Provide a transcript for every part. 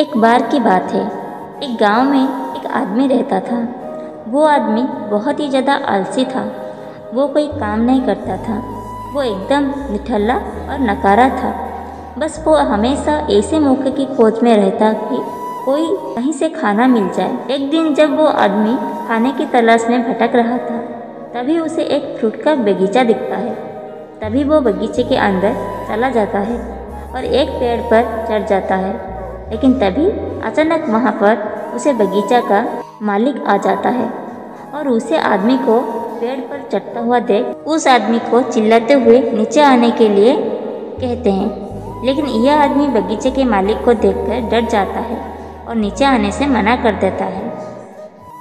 एक बार की बात है, एक गांव में एक आदमी रहता था। वो आदमी बहुत ही ज़्यादा आलसी था। वो कोई काम नहीं करता था। वो एकदम निठल्ला और नकारा था। बस वो हमेशा ऐसे मौके की खोज में रहता कि कोई कहीं से खाना मिल जाए। एक दिन जब वो आदमी खाने की तलाश में भटक रहा था, तभी उसे एक फ्रूट का बगीचा दिखता है। तभी वो बगीचे के अंदर चला जाता है और एक पेड़ पर चढ़ जाता है। लेकिन तभी अचानक वहाँ पर उसे बगीचा का मालिक आ जाता है और उसे आदमी को पेड़ पर चढ़ता हुआ देख उस आदमी को चिल्लाते हुए नीचे आने के लिए कहते हैं। लेकिन यह आदमी बगीचे के मालिक को देखकर डर जाता है और नीचे आने से मना कर देता है।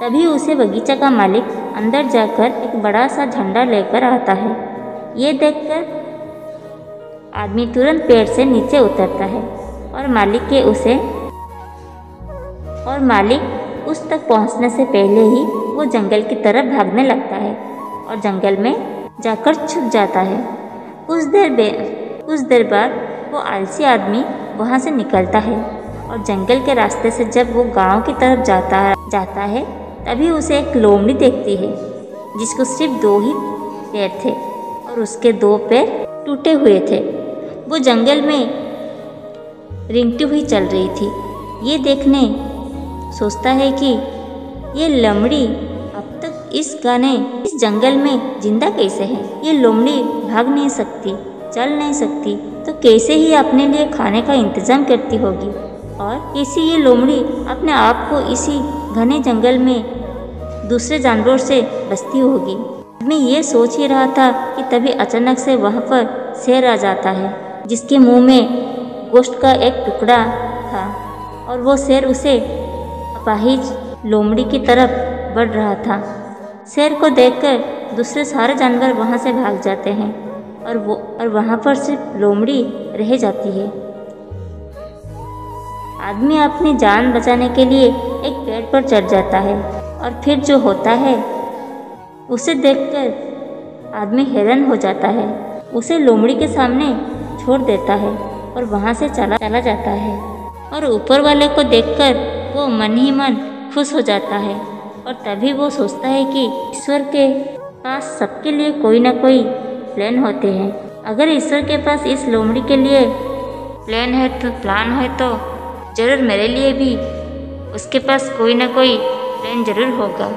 तभी उसे बगीचा का मालिक अंदर जाकर एक बड़ा सा झंडा लेकर आता है। ये देखकर आदमी तुरंत पेड़ से नीचे उतरता है और मालिक उस तक पहुंचने से पहले ही वो जंगल की तरफ भागने लगता है और जंगल में जाकर छुप जाता है। कुछ देर बाद वो आलसी आदमी वहाँ से निकलता है और जंगल के रास्ते से जब वो गांव की तरफ जाता है तभी उसे एक लोमड़ी देखती है जिसको सिर्फ 2 ही पैर थे और उसके 2 पैर टूटे हुए थे। वो जंगल में रेंगती हुई चल रही थी। ये देखने सोचता है कि ये लोमड़ी अब तक इस जंगल में जिंदा कैसे है। ये लोमड़ी भाग नहीं सकती, चल नहीं सकती, तो कैसे ही अपने लिए खाने का इंतजाम करती होगी और कैसे ये लोमड़ी अपने आप को इसी घने जंगल में दूसरे जानवरों से बचती होगी। मैं ये सोच ही रहा था कि तभी अचानक से वहाँ पर शेर आ जाता है जिसके मुंह में गोश्त का एक टुकड़ा था और वो शेर उसे अपाहिज लोमड़ी की तरफ बढ़ रहा था। शेर को देखकर दूसरे सारे जानवर वहाँ से भाग जाते हैं और वहाँ पर सिर्फ लोमड़ी रह जाती है। आदमी अपनी जान बचाने के लिए एक पेड़ पर चढ़ जाता है और फिर जो होता है उसे देखकर आदमी हैरान हो जाता है। उसे लोमड़ी के सामने छोड़ देता है और वहाँ से चला जाता है और ऊपर वाले को देखकर वो मन ही मन खुश हो जाता है। और तभी वो सोचता है कि ईश्वर के पास सबके लिए कोई ना कोई प्लान होते हैं। अगर ईश्वर के पास इस लोमड़ी के लिए प्लान है तो ज़रूर मेरे लिए भी उसके पास कोई ना कोई प्लान ज़रूर होगा।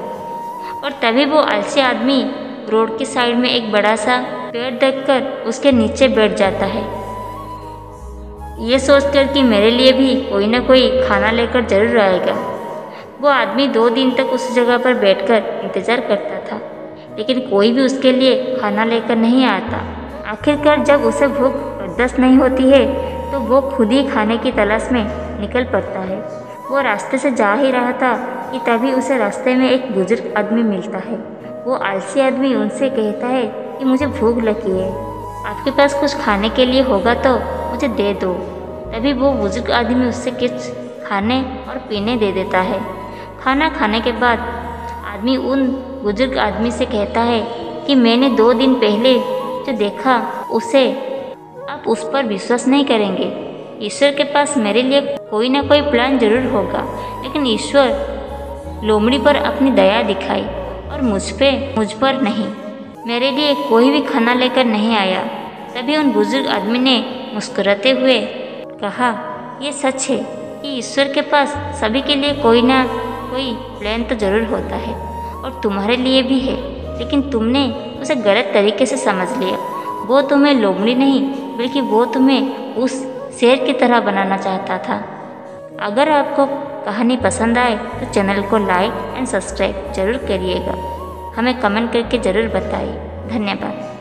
और तभी वो आलसी आदमी रोड की साइड में एक बड़ा सा पेड़ देखकर उसके नीचे बैठ जाता है, ये सोचकर कि मेरे लिए भी कोई ना कोई खाना लेकर जरूर आएगा। वो आदमी 2 दिन तक उस जगह पर बैठकर इंतज़ार करता था, लेकिन कोई भी उसके लिए खाना लेकर नहीं आता। आखिरकार जब उसे भूख बर्दाश्त नहीं होती है तो वो खुद ही खाने की तलाश में निकल पड़ता है। वो रास्ते से जा ही रहा था कि तभी उसे रास्ते में एक बुजुर्ग आदमी मिलता है। वो आलसी आदमी उनसे कहता है कि मुझे भूख लगी है, आपके पास कुछ खाने के लिए होगा तो मुझे दे दो। तभी वो बुजुर्ग आदमी उससे कुछ खाने और पीने दे देता है। खाना खाने के बाद आदमी उन बुजुर्ग आदमी से कहता है कि मैंने 2 दिन पहले जो देखा उसे आप उस पर विश्वास नहीं करेंगे। ईश्वर के पास मेरे लिए कोई ना कोई प्लान जरूर होगा, लेकिन ईश्वर लोमड़ी पर अपनी दया दिखाई और मुझ पर नहीं। मेरे लिए कोई भी खाना लेकर नहीं आया। तभी उन बुजुर्ग आदमी ने मुस्कुराते हुए कहा, ये सच है कि ईश्वर के पास सभी के लिए कोई ना कोई प्लान तो ज़रूर होता है और तुम्हारे लिए भी है, लेकिन तुमने उसे गलत तरीके से समझ लिया। वो तुम्हें लोमड़ी नहीं बल्कि वो तुम्हें उस शेर की तरह बनाना चाहता था। अगर आपको कहानी पसंद आए तो चैनल को लाइक एंड सब्सक्राइब जरूर करिएगा। हमें कमेंट करके ज़रूर बताइए। धन्यवाद।